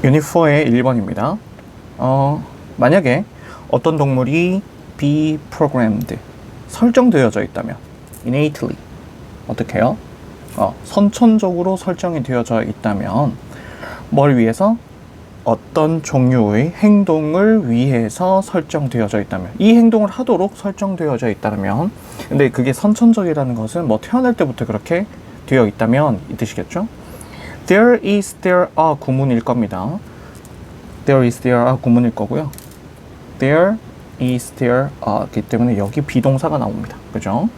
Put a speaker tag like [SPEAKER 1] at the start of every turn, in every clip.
[SPEAKER 1] 유닛 4의 1번입니다. 만약에 어떤 동물이 be programmed, 설정되어져 있다면 innately, 어떻게 해요? 선천적으로 설정이 되어져 있다면 뭘 위해서? 어떤 종류의 행동을 위해서 설정되어져 있다면, 이 행동을 하도록 설정되어져 있다면, 근데 그게 선천적이라는 것은 뭐 태어날 때부터 그렇게 되어 있다면 이 뜻이겠죠? There is, there are 구문일 겁니다. There is, there are 구문일 거고요. There is, there are이기 때문에 여기 비동사가 나옵니다. 그죠?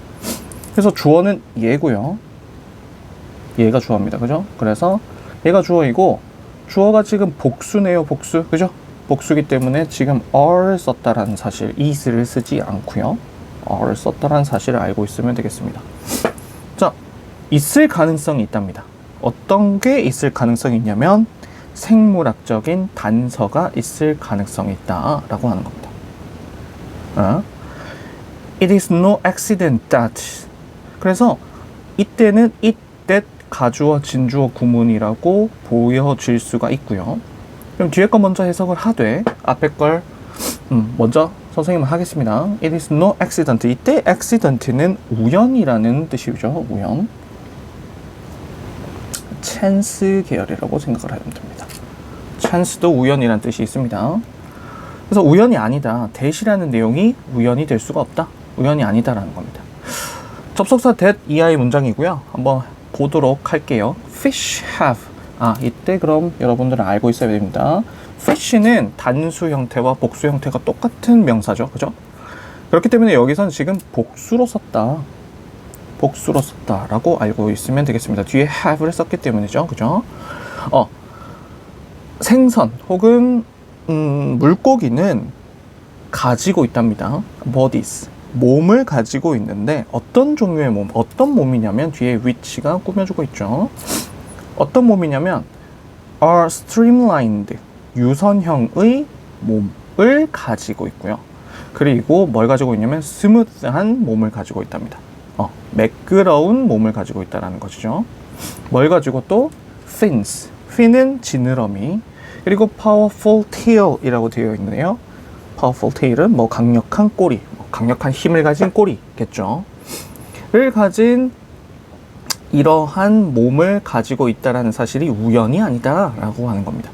[SPEAKER 1] 그래서 주어는 얘고요. 얘가 주어입니다. 그죠? 그래서 얘가 주어이고, 주어가 지금 복수네요. 복수. 그죠? 복수기 때문에 지금 are 썼다라는 사실, is를 쓰지 않고요. are 썼다라는 사실을 알고 있으면 되겠습니다. 자, 있을 가능성이 있답니다. 어떤 게 있을 가능성이 있냐면 생물학적인 단서가 있을 가능성이 있다라고 하는 겁니다. It is no accident that. 그래서 이때는 it, that 가주어, 진주어 구문이라고 보여질 수가 있고요. 그럼 뒤에 거 먼저 해석을 하되 앞에 걸 먼저 선생님은 하겠습니다. It is no accident. 이때 accident는 우연이라는 뜻이죠. 우연. 찬스 계열이라고 생각을 하면 됩니다. 찬스도 우연이라는 뜻이 있습니다. 그래서 우연이 아니다. that이라는 내용이 우연이 될 수가 없다. 우연이 아니다라는 겁니다. 접속사 that 이하의 문장이고요. 한번 보도록 할게요. Fish have. 이때 그럼 여러분들은 알고 있어야 됩니다. fish는 단수 형태와 복수 형태가 똑같은 명사죠. 그죠? 그렇기 때문에 여기서는 지금 복수로 썼다. 복수로 썼다라고 알고 있으면 되겠습니다. 뒤에 have를 썼기 때문이죠. 그죠? 생선 혹은 물고기는 가지고 있답니다. bodies. 몸을 가지고 있는데 어떤 종류의 몸, 어떤 몸이냐면 뒤에 which가 꾸며주고 있죠. 어떤 몸이냐면 are streamlined, 유선형의 몸을 가지고 있고요. 그리고 뭘 가지고 있냐면 스무스한 몸을 가지고 있답니다. 매끄러운 몸을 가지고 있다는 것이죠. 뭘 가지고 또 fins, fin은 지느러미, 그리고 powerful tail이라고 되어 있네요. powerful tail은 뭐 강력한 꼬리, 강력한 힘을 가진 꼬리겠죠. 를 가진 이러한 몸을 가지고 있다는 사실이 우연이 아니다 라고 하는 겁니다.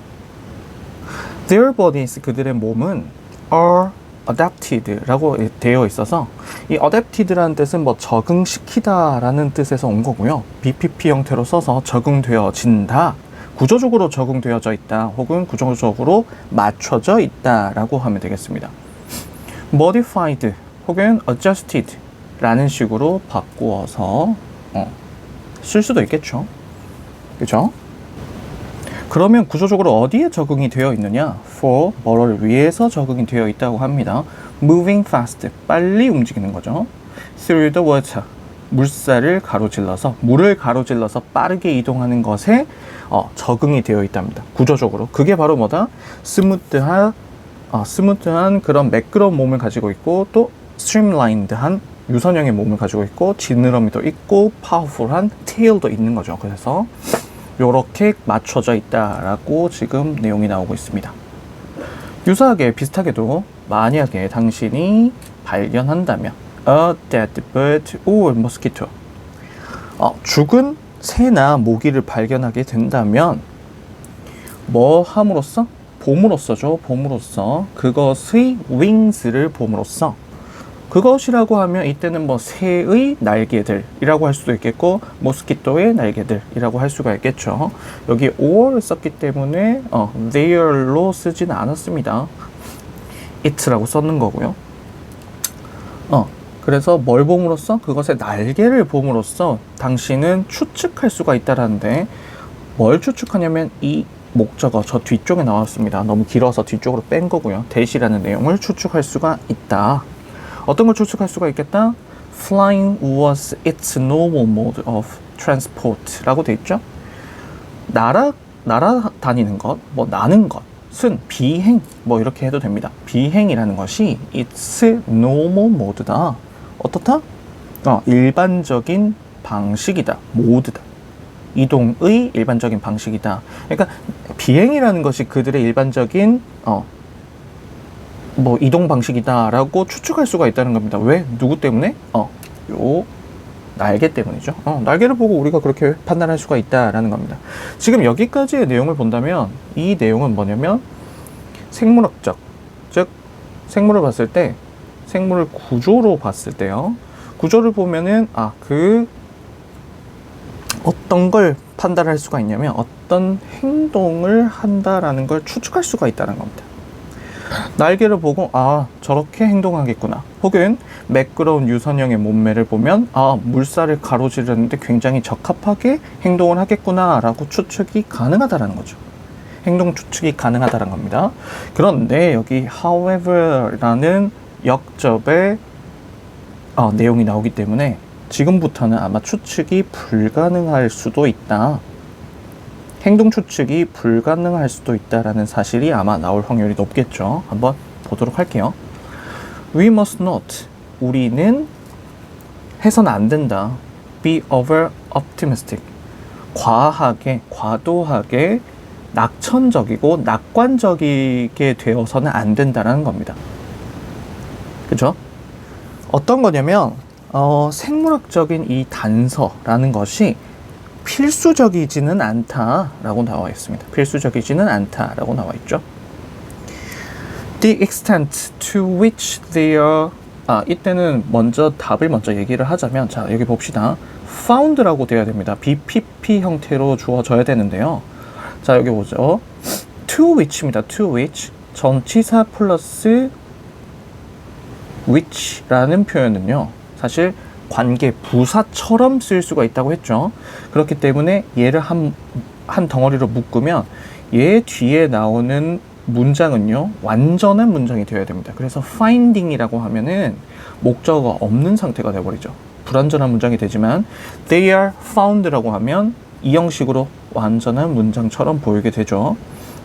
[SPEAKER 1] Their bodies, 그들의 몸은 are adapted 라고 되어 있어서 이 adapted라는 뜻은 뭐 적응시키다 라는 뜻에서 온 거고요. BPP 형태로 써서 적응되어진다, 구조적으로 적응되어져 있다 혹은 구조적으로 맞춰져 있다 라고 하면 되겠습니다. modified 혹은 adjusted 라는 식으로 바꾸어서 쓸 수도 있겠죠. 그죠? 그러면 구조적으로 어디에 적응이 되어 있느냐? for, 뭐를 위해서 적응이 되어 있다고 합니다. moving fast, 빨리 움직이는 거죠. through the water, 물살을 가로질러서, 물을 가로질러서 빠르게 이동하는 것에 적응이 되어 있답니다. 구조적으로. 그게 바로 뭐다? 스무트한 그런 매끄러운 몸을 가지고 있고, 또 streamlined한 유선형의 몸을 가지고 있고, 지느러미도 있고, 파워풀한 테일도 있는 거죠. 그래서 요렇게 맞춰져 있다라고 지금 내용이 나오고 있습니다. 유사하게 비슷하게도 만약에 당신이 발견한다면 a dead bird or mosquito, 죽은 새나 모기를 발견하게 된다면 뭐 함으로써? 봄으로써죠. 봄으로써. 그것의 wings를 봄으로써. 그것이라고 하면 이때는 뭐 새의 날개들이라고 할 수도 있겠고 모스키토의 날개들이라고 할 수가 있겠죠. 여기 or를 썼기 때문에 their로 쓰지는 않았습니다. it라고 썼는 거고요. 그래서 뭘 봄으로써? 그것의 날개를 봄으로써 당신은 추측할 수가 있다라는데 뭘 추측하냐면 이 목적어 저 뒤쪽에 나왔습니다. 너무 길어서 뒤쪽으로 뺀 거고요. 대시라는 내용을 추측할 수가 있다. 어떤 걸 추측할 수가 있겠다? Flying was its normal mode of transport 라고 돼 있죠. 날아다니는 것, 뭐 나는 것은 비행, 뭐 이렇게 해도 됩니다. 비행이라는 것이 its normal mode다. 어떻다? 일반적인 방식이다. 모드다. 이동의 일반적인 방식이다. 그러니까 비행이라는 것이 그들의 일반적인 뭐 이동 방식이다라고 추측할 수가 있다는 겁니다. 왜? 누구 때문에? 요 날개 때문이죠. 날개를 보고 우리가 그렇게 판단할 수가 있다라는 겁니다. 지금 여기까지의 내용을 본다면 이 내용은 뭐냐면 생물학적, 즉 생물을 봤을 때 생물을 구조로 봤을 때요. 구조를 보면은 그 어떤 걸 판단할 수가 있냐면 어떤 행동을 한다라는 걸 추측할 수가 있다는 겁니다. 날개를 보고 저렇게 행동하겠구나. 혹은 매끄러운 유선형의 몸매를 보면 물살을 가로지르는데 굉장히 적합하게 행동을 하겠구나 라고 추측이 가능하다는 거죠. 행동 추측이 가능하다는 겁니다. 그런데 여기 however 라는 역접의 내용이 나오기 때문에 지금부터는 아마 추측이 불가능할 수도 있다. 행동 추측이 불가능할 수도 있다라는 사실이 아마 나올 확률이 높겠죠. 한번 보도록 할게요. We must not. 우리는 해서는 안 된다. Be over optimistic. 과도하게 낙천적이고 낙관적이게 되어서는 안 된다라는 겁니다. 그죠? 어떤 거냐면 생물학적인 이 단서라는 것이 필수적이지는 않다라고 나와 있습니다. 필수적이지는 않다라고 나와 있죠. The extent to which they are 이때는 답을 먼저 얘기를 하자면 자, 여기 봅시다. found라고 되어야 됩니다. BPP 형태로 주어져야 되는데요. 자, 여기 보죠. to which입니다. to which 전치사 플러스 which라는 표현은요. 사실 관계 부사처럼 쓸 수가 있다고 했죠. 그렇기 때문에 얘를 한 덩어리로 묶으면 얘 뒤에 나오는 문장은요 완전한 문장이 되어야 됩니다. 그래서 finding이라고 하면은 목적어가 없는 상태가 되어버리죠. 불완전한 문장이 되지만 they are found라고 하면 이 형식으로 완전한 문장처럼 보이게 되죠.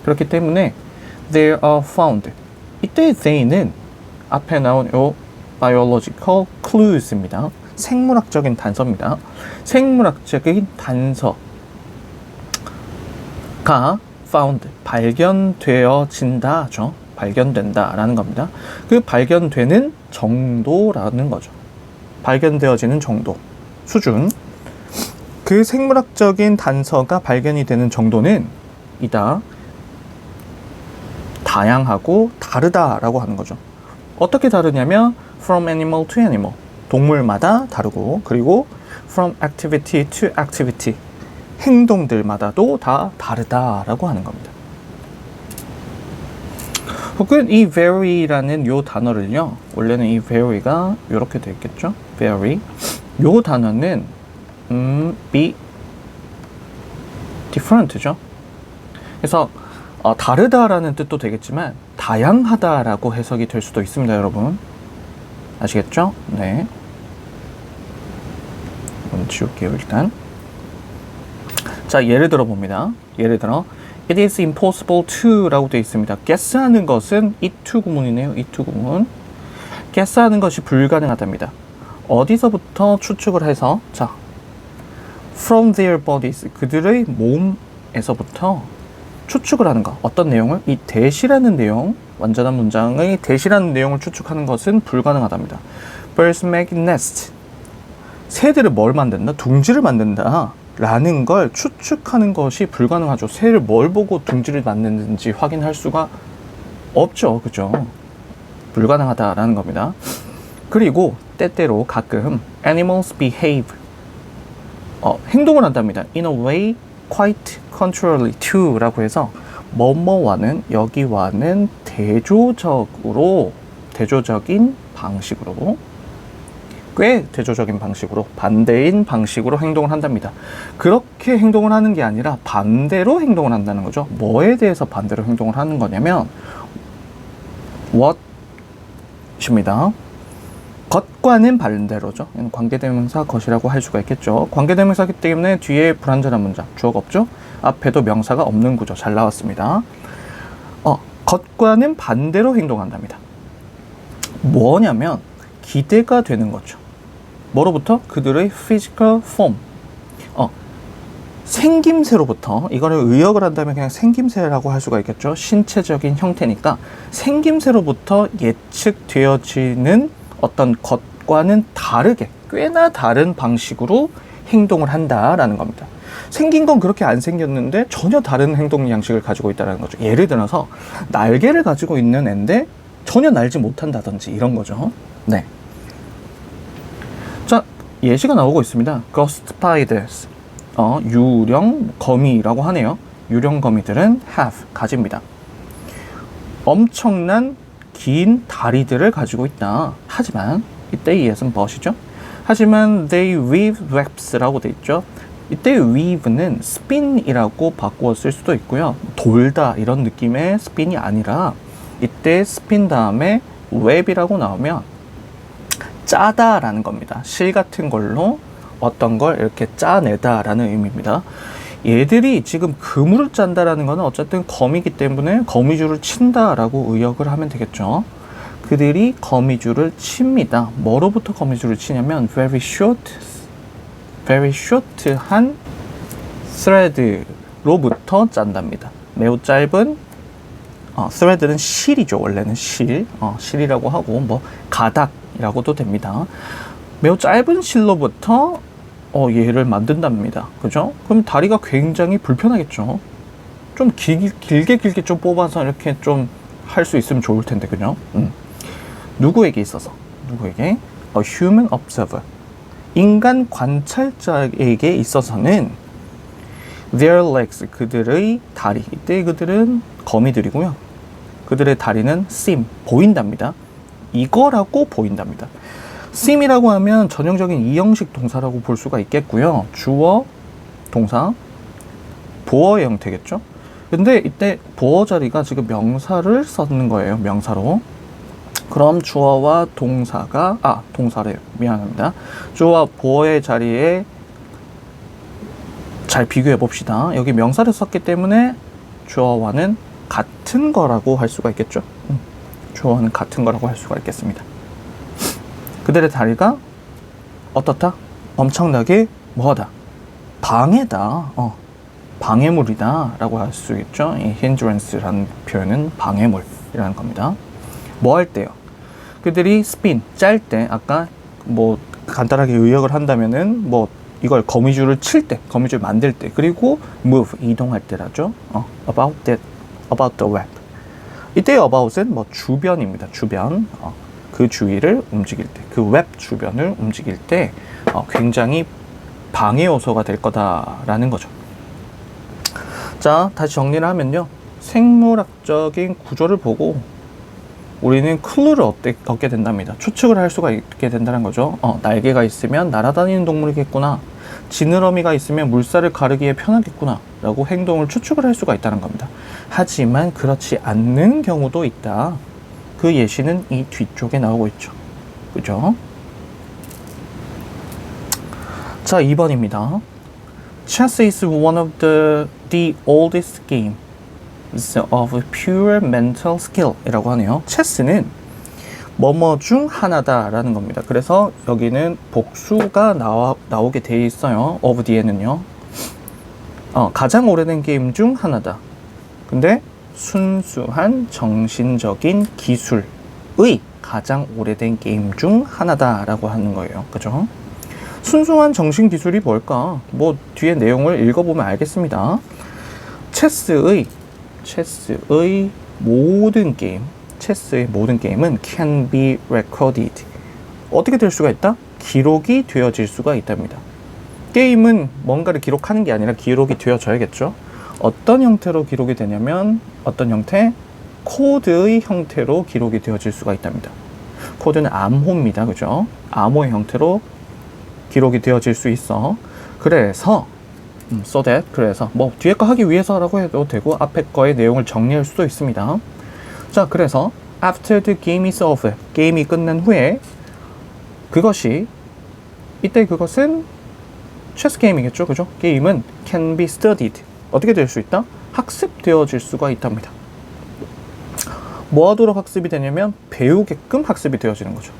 [SPEAKER 1] 그렇기 때문에 they are found, 이때 they는 앞에 나온 요 biological clues입니다. 생물학적인 단서입니다. 생물학적인 단서가 found, 발견되어진다죠. 발견된다라는 겁니다. 그 발견되는 정도라는 거죠. 발견되어지는 정도, 수준. 그 생물학적인 단서가 발견이 되는 정도는 다양하고 다르다라고 하는 거죠. 어떻게 다르냐면 from animal to animal, 동물마다 다르고, 그리고 from activity to activity, 행동들마다도 다 다르다라고 하는 겁니다. 혹은 이 vary라는 요 단어를요, 원래는 이 vary가 이렇게 되어 있겠죠. vary. 요 단어는 be different죠. 그래서 다르다라는 뜻도 되겠지만 다양하다라고 해석이 될 수도 있습니다, 여러분. 아시겠죠? 네. 이건 지울게요, 일단. 자, 예를 들어 봅니다. 예를 들어 It is impossible to 라고 되어 있습니다. guess하는 것은 it to 구문이네요. it to 구문. guess하는 것이 불가능하답니다. 어디서부터 추측을 해서, 자, from their bodies, 그들의 몸에서부터 추측을 하는 것. 어떤 내용을? 이 대시라는 내용, 완전한 문장의 대시라는 내용을 추측하는 것은 불가능하답니다. Birds make nest. 새들을 뭘 만든다? 둥지를 만든다 라는 걸 추측하는 것이 불가능하죠. 새를 뭘 보고 둥지를 만드는지 확인할 수가 없죠. 그죠? 불가능하다라는 겁니다. 그리고 때때로 가끔 animals behave, 행동을 한답니다. in a way quite contrary to 라고 해서 뭐뭐와는, 여기와는 대조적인 방식으로, 꽤 대조적인 방식으로, 반대인 방식으로 행동을 한답니다. 그렇게 행동을 하는 게 아니라 반대로 행동을 한다는 거죠. 뭐에 대해서 반대로 행동을 하는 거냐면 what입니다. 것과는 반대로죠. 관계대명사 것이라고 할 수가 있겠죠. 관계대명사이기 때문에 뒤에 불완전한 문장, 주어가 없죠. 앞에도 명사가 없는 구조. 잘 나왔습니다. 것과는 반대로 행동한답니다. 뭐냐면 기대가 되는 거죠. 뭐로부터? 그들의 physical form, 생김새로부터, 이거를 의역을 한다면 그냥 생김새라고 할 수가 있겠죠. 신체적인 형태니까 생김새로부터 예측되어지는 어떤 것과는 다르게, 꽤나 다른 방식으로 행동을 한다라는 겁니다. 생긴 건 그렇게 안 생겼는데 전혀 다른 행동 양식을 가지고 있다는 거죠. 예를 들어서 날개를 가지고 있는 애인데 전혀 날지 못한다든지 이런 거죠. 네. 자, 예시가 나오고 있습니다. Ghost spiders. 유령 거미라고 하네요. 유령 거미들은 have, 가집니다. 엄청난 긴 다리들을 가지고 있다. 하지만 이때 이에서는 무엇이죠? 하지만 they weave webs라고 돼 있죠. 이때 weave는 spin이라고 바꾸어 쓸 수도 있고요. 돌다 이런 느낌의 spin이 아니라 이때 spin 다음에 web이라고 나오면 짜다라는 겁니다. 실 같은 걸로 어떤 걸 이렇게 짜내다라는 의미입니다. 얘들이 지금 그물을 짠다라는 거는 어쨌든 거미이기 때문에 거미줄을 친다라고 의역을 하면 되겠죠. 그들이 거미줄을 칩니다. 뭐로부터 거미줄을 치냐면 very short한 thread로부터 짠답니다. 매우 짧은 thread는 실이죠. 원래는 실이라고 하고 뭐 가닥이라고도 됩니다. 매우 짧은 실로부터 얘를 만든답니다. 그죠? 그럼 다리가 굉장히 불편하겠죠. 좀 길게 좀 뽑아서 이렇게 좀 할 수 있으면 좋을 텐데, 그죠? 누구에게 있어서? 누구에게? A human observer. 인간 관찰자에게 있어서는 their legs, 그들의 다리. 이때 그들은 거미들이고요. 그들의 다리는 seem, 보인답니다. 이거라고 보인답니다. seem이라고 하면 전형적인 이형식 동사라고 볼 수가 있겠고요. 주어, 동사, 보어의 형태겠죠. 근데 이때 보어 자리가 지금 명사를 썼는 거예요. 명사로. 그럼 주어와 동사가 동사래요. 미안합니다. 주어와 보어의 자리에 잘 비교해 봅시다. 여기 명사를 썼기 때문에 주어와는 같은 거라고 할 수가 있겠죠. 주어와는 같은 거라고 할 수가 있겠습니다. 그들의 다리가 어떻다? 엄청나게 뭐하다? 방해다. 방해물이다 라고 할 수 있죠. 이 hindrance라는 표현은 방해물이라는 겁니다. 뭐 할 때요? 그들이 spin, 짤 때, 아까 뭐 간단하게 의역을 한다면은 뭐 이걸 거미줄을 칠 때, 거미줄 만들 때, 그리고 move, 이동할 때라죠. about the web. 이때 about은 뭐 주변입니다. 주변. 그 주위를 움직일 때, 그 웹 주변을 움직일 때 굉장히 방해 요소가 될 거다라는 거죠. 자, 다시 정리를 하면요. 생물학적인 구조를 보고 우리는 클루를 얻게 된답니다. 추측을 할 수가 있게 된다는 거죠. 날개가 있으면 날아다니는 동물이겠구나. 지느러미가 있으면 물살을 가르기에 편하겠구나 라고 행동을 추측을 할 수가 있다는 겁니다. 하지만 그렇지 않는 경우도 있다. 그 예시는 이 뒤쪽에 나오고 있죠. 그죠? 자, 2번입니다. Chess is one of the oldest games of pure mental skill 이라고 하네요. 체스는 뭐뭐 중 하나다라는 겁니다. 그래서 여기는 복수가 나오게 돼 있어요. of 뒤에는요. 가장 오래된 게임 중 하나다. 근데 순수한 정신적인 기술의 가장 오래된 게임 중 하나다라고 하는 거예요. 그죠? 순수한 정신 기술이 뭘까? 뭐 뒤에 내용을 읽어보면 알겠습니다. 체스의 모든 게임은 can be recorded. 어떻게 될 수가 있다? 기록이 되어질 수가 있답니다. 게임은 뭔가를 기록하는 게 아니라 기록이 되어져야겠죠. 어떤 형태로 기록이 되냐면 어떤 형태? 코드의 형태로 기록이 되어질 수가 있답니다. 코드는 암호입니다. 그죠? 암호의 형태로 기록이 되어질 수 있어. 그래서 so that, 그래서 뭐 뒤에 거 하기 위해서라고 해도 되고 앞에 거의 내용을 정리할 수도 있습니다. 자, 그래서 after the game is over, 게임이 끝난 후에 그것은 체스 게임이겠죠. 그죠? 게임은 can be studied. 어떻게 될 수 있다? 학습되어질 수가 있답니다. 뭐 하도록 학습이 되냐면 배우게끔 학습이 되어지는 거죠.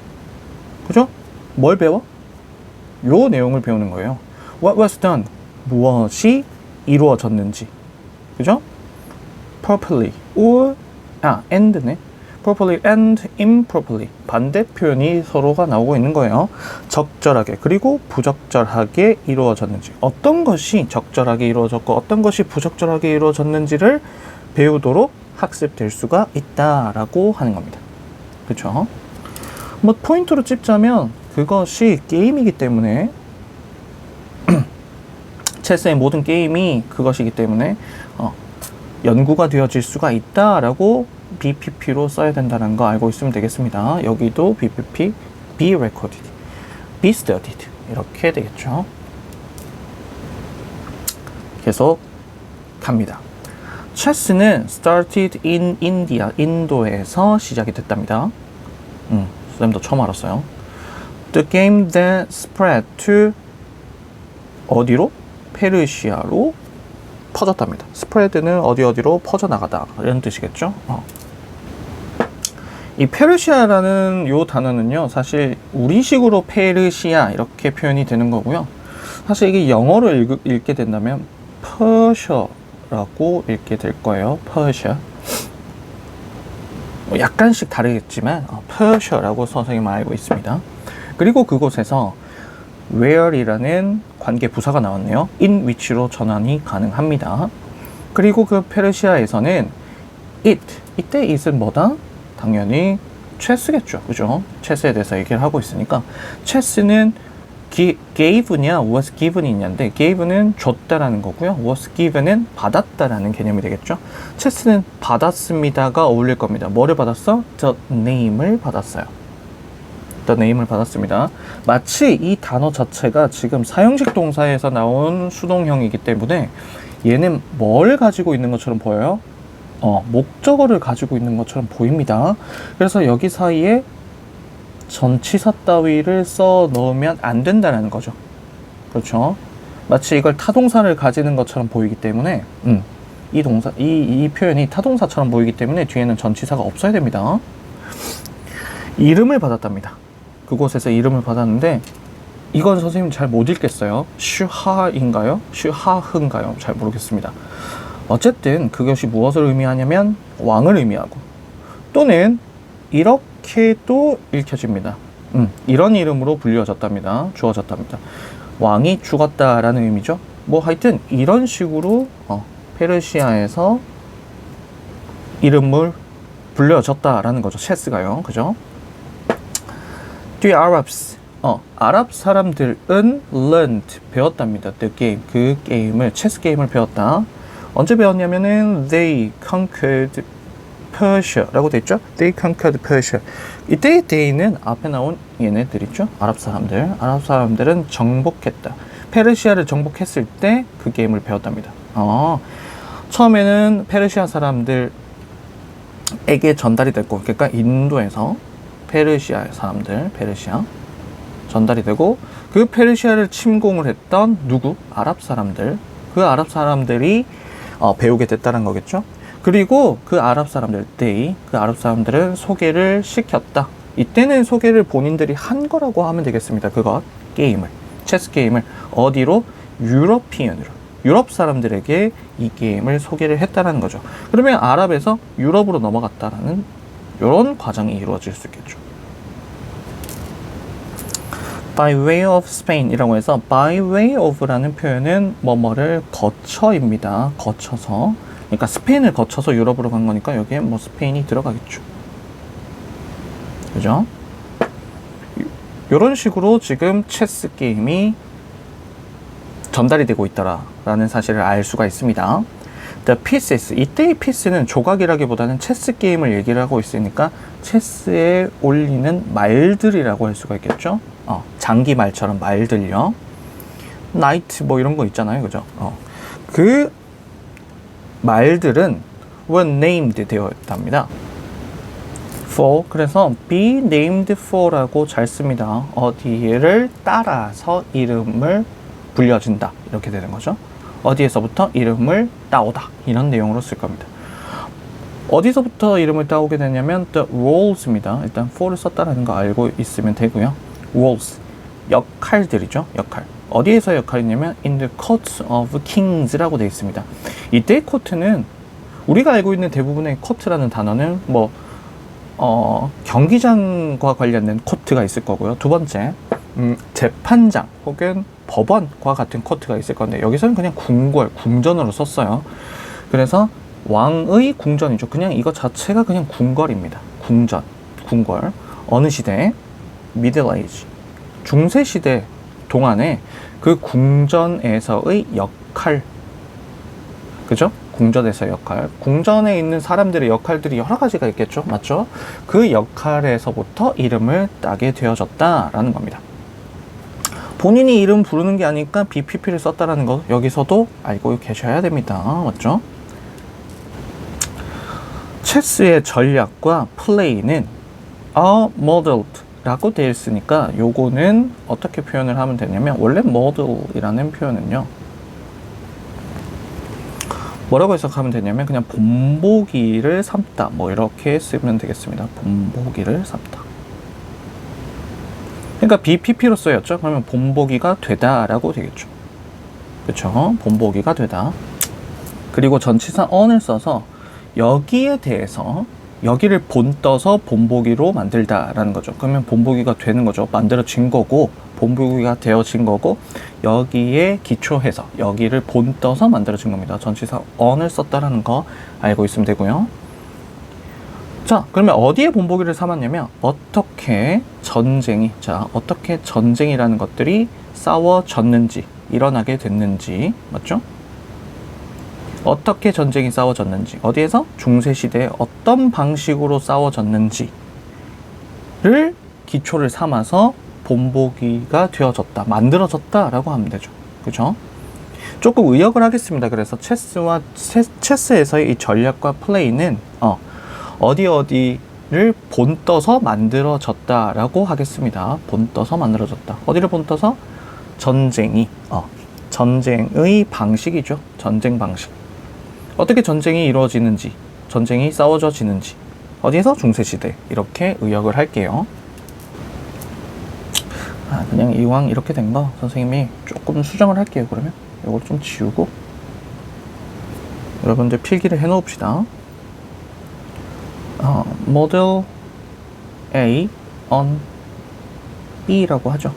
[SPEAKER 1] 그죠? 뭘 배워? 요 내용을 배우는 거예요. What was done? 무엇이 이루어졌는지, 그죠? properly or and네. properly and improperly 반대 표현이 서로가 나오고 있는 거예요. 적절하게 그리고 부적절하게 이루어졌는지, 어떤 것이 적절하게 이루어졌고 어떤 것이 부적절하게 이루어졌는지를 배우도록 학습될 수가 있다라고 하는 겁니다. 그렇죠? 뭐 포인트로 찝자면 그것이 게임이기 때문에 체스의 모든 게임이 그것이기 때문에 연구가 되어질 수가 있다라고 BPP로 써야 된다는 거 알고 있으면 되겠습니다. 여기도 BPP, be recorded, be studied 이렇게 되겠죠. 계속 갑니다. 체스는 started in India, 인도에서 시작이 됐답니다. 쌤도 처음 알았어요. The game then spread to 어디로? 페르시아로 퍼졌답니다. 스프레드는 어디로 퍼져나가다 이런 뜻이겠죠. 이 페르시아라는 요 단어는요, 사실 우리식으로 페르시아 이렇게 표현이 되는 거고요. 사실 이게 영어로 읽게 된다면 퍼셔라고 읽게 될 거예요. 퍼셔. 약간씩 다르겠지만 퍼셔라고 선생님은 알고 있습니다. 그리고 그곳에서 where이라는 관계 부사가 나왔네요. in which로 전환이 가능합니다. 그리고 그 페르시아에서는 이때 it은 뭐다? 당연히 체스겠죠. 그죠? 체스에 대해서 얘기를 하고 있으니까 체스는 gave냐 was given이냐인데 gave는 줬다라는 거고요. was given은 받았다라는 개념이 되겠죠. 체스는 받았습니다가 어울릴 겁니다. 뭐를 받았어? the name을 받았어요. the name을 받았습니다. 마치 이 단어 자체가 지금 사형식 동사에서 나온 수동형이기 때문에 얘는 뭘 가지고 있는 것처럼 보여요? 목적어를 가지고 있는 것처럼 보입니다. 그래서 여기 사이에 전치사 따위를 써 넣으면 안 된다는 거죠. 그렇죠? 마치 이걸 타동사를 가지는 것처럼 보이기 때문에 이 표현이 타동사처럼 보이기 때문에 뒤에는 전치사가 없어야 됩니다. 이름을 받았답니다. 그곳에서 이름을 받았는데 이건 선생님 잘 못 읽겠어요. 슈하인가요? 슈하흐인가요? 잘 모르겠습니다. 어쨌든 그것이 무엇을 의미하냐면 왕을 의미하고 또는 이렇게도 읽혀집니다. 이런 이름으로 불려졌답니다. 주어졌답니다. 왕이 죽었다라는 의미죠. 뭐 하여튼 이런 식으로 페르시아에서 이름을 불려졌다라는 거죠. 체스가요. 그죠? The Arabs, 아랍 사람들은 learned, 배웠답니다. The game, 그 게임을, 체스 게임을 배웠다. 언제 배웠냐면은 they conquered Persia라고 돼 있죠. They conquered Persia. 이때의 they는 앞에 나온 얘네들 있죠. 아랍 사람들. 아랍 사람들은 정복했다. 페르시아를 정복했을 때 그 게임을 배웠답니다. 처음에는 페르시아 사람들에게 전달이 됐고, 그러니까 인도에서 페르시아 사람들, 페르시아 전달이 되고 그 페르시아를 침공을 했던 누구? 아랍 사람들. 그 아랍 사람들이 배우게 됐다는 거겠죠. 그리고 그 아랍 사람들, 그 아랍 사람들은 소개를 시켰다. 이때는 소개를 본인들이 한 거라고 하면 되겠습니다. 그것, 게임을, 체스 게임을 어디로? 유러피언으로. 유럽 사람들에게 이 게임을 소개를 했다는 거죠. 그러면 아랍에서 유럽으로 넘어갔다라는 이런 과정이 이루어질 수 있겠죠. By way of Spain 이라고 해서 by way of라는 표현은 뭐뭐를 거쳐입니다. 거쳐서. 그러니까 스페인을 거쳐서 유럽으로 간 거니까 여기에 뭐 스페인이 들어가겠죠. 그죠? 이런 식으로 지금 체스 게임이 전달이 되고 있다라는 사실을 알 수가 있습니다. The pieces, 이때의 piece는 조각이라기보다는 체스 게임을 얘기를 하고 있으니까 체스에 올리는 말들이라고 할 수가 있겠죠. 장기 말처럼 말들요. 나이트 뭐 이런 거 있잖아요. 그죠? 그 말들은 were named 되어 있답니다. for, 그래서 be named for라고 잘 씁니다. 어디를 따라서 이름을 불려진다. 이렇게 되는 거죠. 어디에서부터 이름을 따오다. 이런 내용으로 쓸 겁니다. 어디서부터 이름을 따오게 되냐면 the roles입니다. 일단 for를 썼다라는 거 알고 있으면 되고요. roles, 역할들이죠. 역할. 어디에서 역할이냐면 in the courts of kings라고 되어 있습니다. 이때의 코트는 우리가 알고 있는 대부분의 코트라는 단어는 뭐 경기장과 관련된 코트가 있을 거고요. 두 번째, 재판장 혹은 법원과 같은 코트가 있을 건데 여기서는 그냥 궁전으로 썼어요. 그래서 왕의 궁전이죠. 그냥 이거 자체가 그냥 궁궐입니다. 궁궐. 어느 시대? Middle Age. 중세 시대 동안에 그 궁전에서의 역할, 그죠? 궁전에서의 역할. 궁전에 있는 사람들의 역할들이 여러 가지가 있겠죠. 맞죠? 그 역할에서부터 이름을 따게 되어졌다라는 겁니다. 본인이 이름 부르는 게 아니까 BPP를 썼다라는 거 여기서도 알고 계셔야 됩니다. 맞죠? 체스의 전략과 플레이는 modeled 라고 되어 있으니까 요거는 어떻게 표현을 하면 되냐면 원래 model이라는 표현은요 뭐라고 해석하면 되냐면 그냥 본보기를 삼다 뭐 이렇게 쓰면 되겠습니다. 본보기를 삼다. 그러니까 BPP로 쓰였죠. 그러면 본보기가 되다 라고 되겠죠. 그쵸? 본보기가 되다. 그리고 전치사 on을 써서 여기에 대해서 여기를 본떠서 본보기로 만들다라는 거죠. 그러면 본보기가 되는 거죠. 만들어진 거고 본보기가 되어진 거고 여기에 기초해서 여기를 본떠서 만들어진 겁니다. 전치사 on을 썼다라는 거 알고 있으면 되고요. 자, 그러면 어디에 본보기를 삼았냐면 어떻게 전쟁이라는 것들이 싸워졌는지 일어나게 됐는지 맞죠? 어떻게 전쟁이 싸워졌는지 어디에서? 중세시대에 어떤 방식으로 싸워졌는지를 기초를 삼아서 본보기가 되어졌다 만들어졌다 라고 하면 되죠. 그죠? 조금 의역을 하겠습니다. 그래서 체스에서의 이 전략과 플레이는 어디를 본떠서 만들어졌다 라고 하겠습니다. 본떠서 만들어졌다. 어디를 본떠서? 전쟁의 방식이죠. 전쟁 방식. 어떻게 전쟁이 이루어지는지, 전쟁이 싸워져지는지, 어디에서? 중세시대. 이렇게 의역을 할게요. 그냥 이왕 이렇게 된 거 선생님이 조금 수정을 할게요. 그러면 이걸 좀 지우고 여러분들 필기를 해 놓읍시다. Model A on B라고 하죠.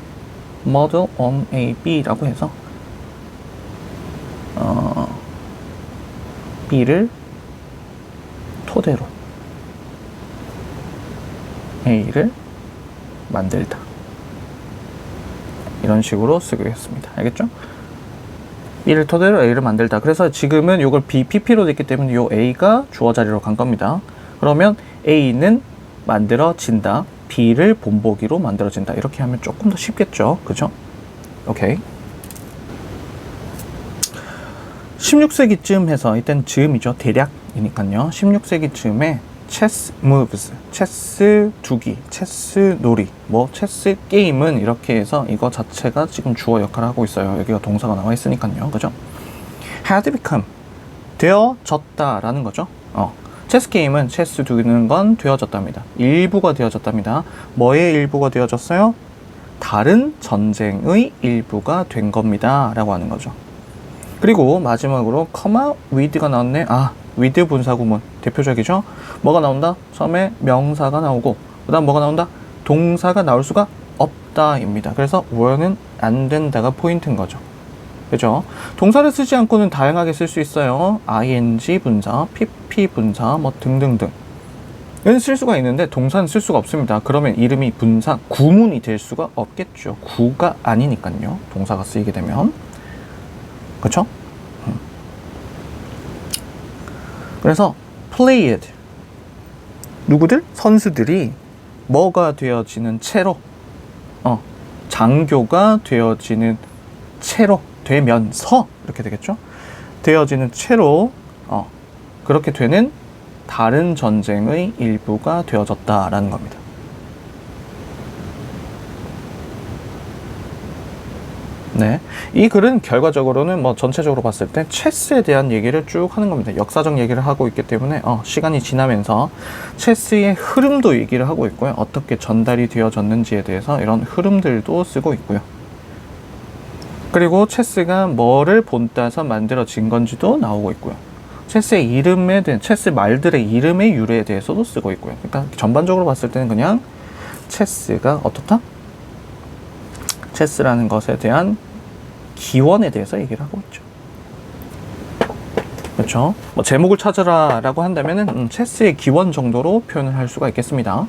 [SPEAKER 1] Model on A, B라고 해서 B를 토대로 A를 만들다. 이런 식으로 쓰겠습니다. 알겠죠? B를 토대로 A를 만들다. 그래서 지금은 이걸 BPP로 됐기 때문에 이 A가 주어 자리로 간 겁니다. 그러면 A는 만들어진다. B를 본보기로 만들어진다. 이렇게 하면 조금 더 쉽겠죠? 그죠? 오케이. 16세기쯤 해서 이때는 즈음이죠. 대략이니까요. 16세기쯤에 체스 무브스, 체스 두기, 체스 놀이, 체스 게임은 이렇게 해서 이거 자체가 지금 주어 역할을 하고 있어요. 여기가 동사가 나와 있으니까요. 그죠? had become, 되어졌다라는 거죠. 체스 게임은 체스 두는 건 되어졌답니다. 일부가 되어졌답니다. 뭐의 일부가 되어졌어요? 다른 전쟁의 일부가 된 겁니다. 라고 하는 거죠. 그리고 마지막으로 with가 나왔네. with 분사구문 대표적이죠. 뭐가 나온다? 처음에 명사가 나오고 그 다음 뭐가 나온다? 동사가 나올 수가 없다입니다. 그래서 were는 안 된다가 포인트인 거죠. 그죠? 동사를 쓰지 않고는 다양하게 쓸 수 있어요. ing 분사, pp 분사 등등등 은 쓸 수가 있는데 동사는 쓸 수가 없습니다. 그러면 이름이 분사, 구문이 될 수가 없겠죠. 구가 아니니까요. 동사가 쓰이게 되면. 그쵸? 그래서 played, 누구들? 선수들이 뭐가 되어지는 채로 장교가 되어지는 채로 되면서 이렇게 되겠죠? 되어지는 채로 그렇게 되는 다른 전쟁의 일부가 되어졌다라는 겁니다. 네, 이 글은 결과적으로는 전체적으로 봤을 때 체스에 대한 얘기를 쭉 하는 겁니다. 역사적 얘기를 하고 있기 때문에 시간이 지나면서 체스의 흐름도 얘기를 하고 있고요. 어떻게 전달이 되어졌는지에 대해서 이런 흐름들도 쓰고 있고요. 그리고 체스가 뭐를 본따서 만들어진 건지도 나오고 있고요. 체스의 이름에 대한, 체스 말들의 이름의 유래에 대해서도 쓰고 있고요. 그러니까 전반적으로 봤을 때는 그냥 체스가 어떻다? 체스라는 것에 대한 기원에 대해서 얘기를 하고 있죠. 그렇죠? 뭐 제목을 찾으라 라고 한다면은 체스의 기원 정도로 표현을 할 수가 있겠습니다.